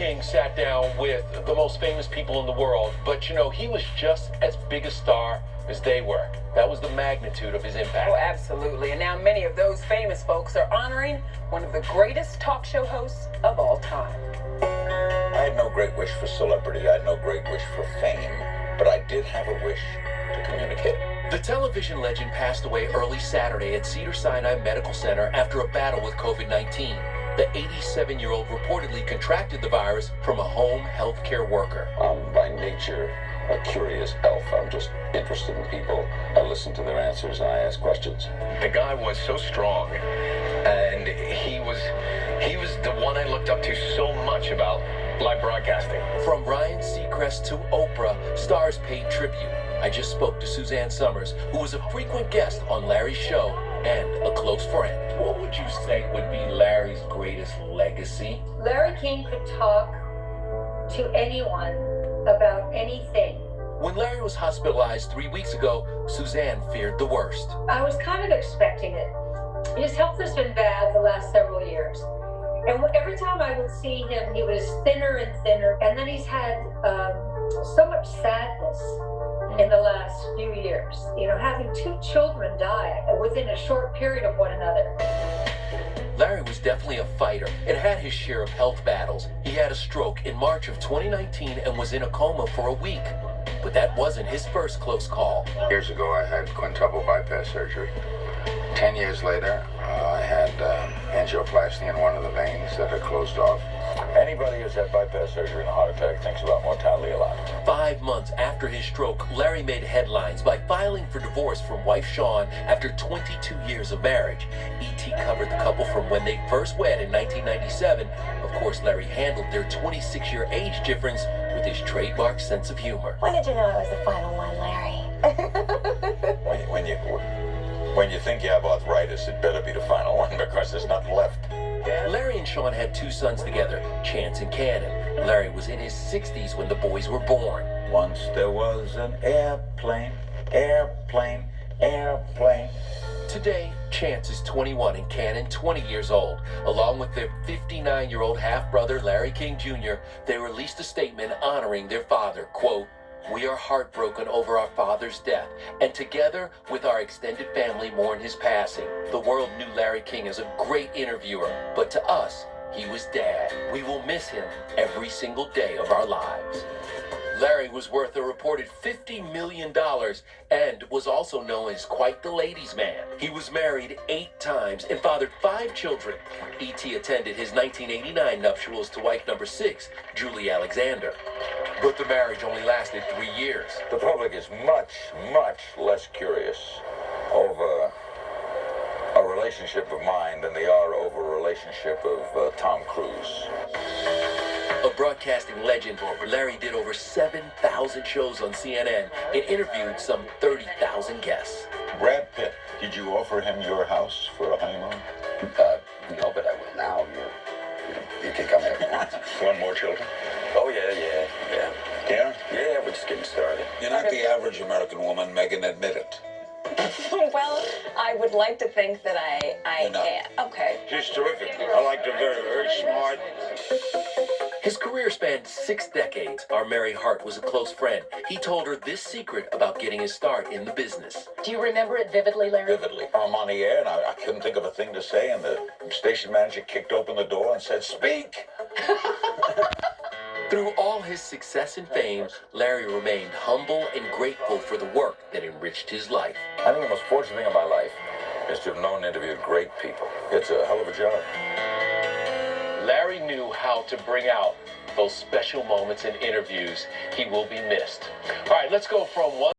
King sat down with the most famous people in the world, but you know, he was just as big a star as they were. That was the magnitude of his impact. Oh, absolutely. And now many of those famous folks are honoring one of the greatest talk show hosts of all time. I had no great wish for celebrity. I had no great wish for fame, but I did have a wish to communicate. The television legend passed away early Saturday at Cedars-Sinai Medical Center after a battle with COVID-19. The 87-year-old reportedly contracted the virus from a home healthcare worker. I'm by nature a curious elf. I'm just interested in people. I listen to their answers and I ask questions. The guy was so strong, and he was the one I looked up to so much about live broadcasting. From Ryan Seacrest to Oprah, stars paid tribute. I just spoke to Suzanne Somers, who was a frequent guest on Larry's show and a close friend. What would you say would be Larry's greatest legacy? Larry King could talk to anyone about anything. When Larry was hospitalized 3 weeks ago, Suzanne feared the worst. I was kind of expecting it. His health has been bad the last several years. And every time I would see him, he was thinner and thinner. And then he's had so much sadness in the last few years. You know, having 2 children die within a short period of one another. Larry was definitely a fighter and had his share of health battles. He had a stroke in March of 2019 and was in a coma for a week. But that wasn't his first close call. Years ago, I had quintuple bypass surgery. 10 years later, I had angioplasty in one of the veins that had closed off. Anybody who's had bypass surgery and a heart attack thinks about mortality a lot. 5 months after his stroke, Larry made headlines by filing for divorce from wife Shawn after 22 years of marriage. E.T. covered the couple from when they first wed in 1997. Of course, Larry handled their 26-year age difference with his trademark sense of humor. When did you know I was the final one, Larry? When you think you have arthritis, it better be the final one because there's nothing left. Larry and Shawn had 2 sons together, Chance and Cannon. Larry was in his 60s when the boys were born. Once there was an airplane. Today, Chance is 21 and Cannon 20 years old. Along with their 59-year-old half-brother, Larry King Jr., they released a statement honoring their father, quote, "We are heartbroken over our father's death, and together with our extended family mourn his passing. The world knew Larry King as a great interviewer, but to us, he was Dad. We will miss him every single day of our lives." Larry was worth a reported $50 million and was also known as quite the ladies' man. He was married 8 times and fathered 5 children. E.T. attended his 1989 nuptials to wife number 6, Julie Alexander. But the marriage only lasted 3 years. The public is much, much less curious over a relationship of mine than they are over a relationship of Tom Cruise. A broadcasting legend, Larry did over 7,000 shows on CNN and interviewed some 30,000 guests. Brad Pitt, did you offer him your house for a honeymoon? No, but I will now. You can come here if you want. Want more children? Oh, yeah. Yeah? Yeah, we're just getting started. You're not the average American woman, Megan, admit it. Well, I would like to think that I You're not. am. Okay. She's terrific. I liked her very, very smart. His career spanned 6 decades. Our Mary Hart was a close friend. He told her this secret about getting his start in the business. Do you remember it vividly, Larry? Vividly. I'm on the air, and I couldn't think of a thing to say, and the station manager kicked open the door and said, "Speak!" Through all his success and fame, Larry remained humble and grateful for the work that enriched his life. I think the most fortunate thing in my life is to have known and interviewed great people. It's a hell of a job. Larry knew how to bring out those special moments in interviews. He will be missed. All right, let's go from one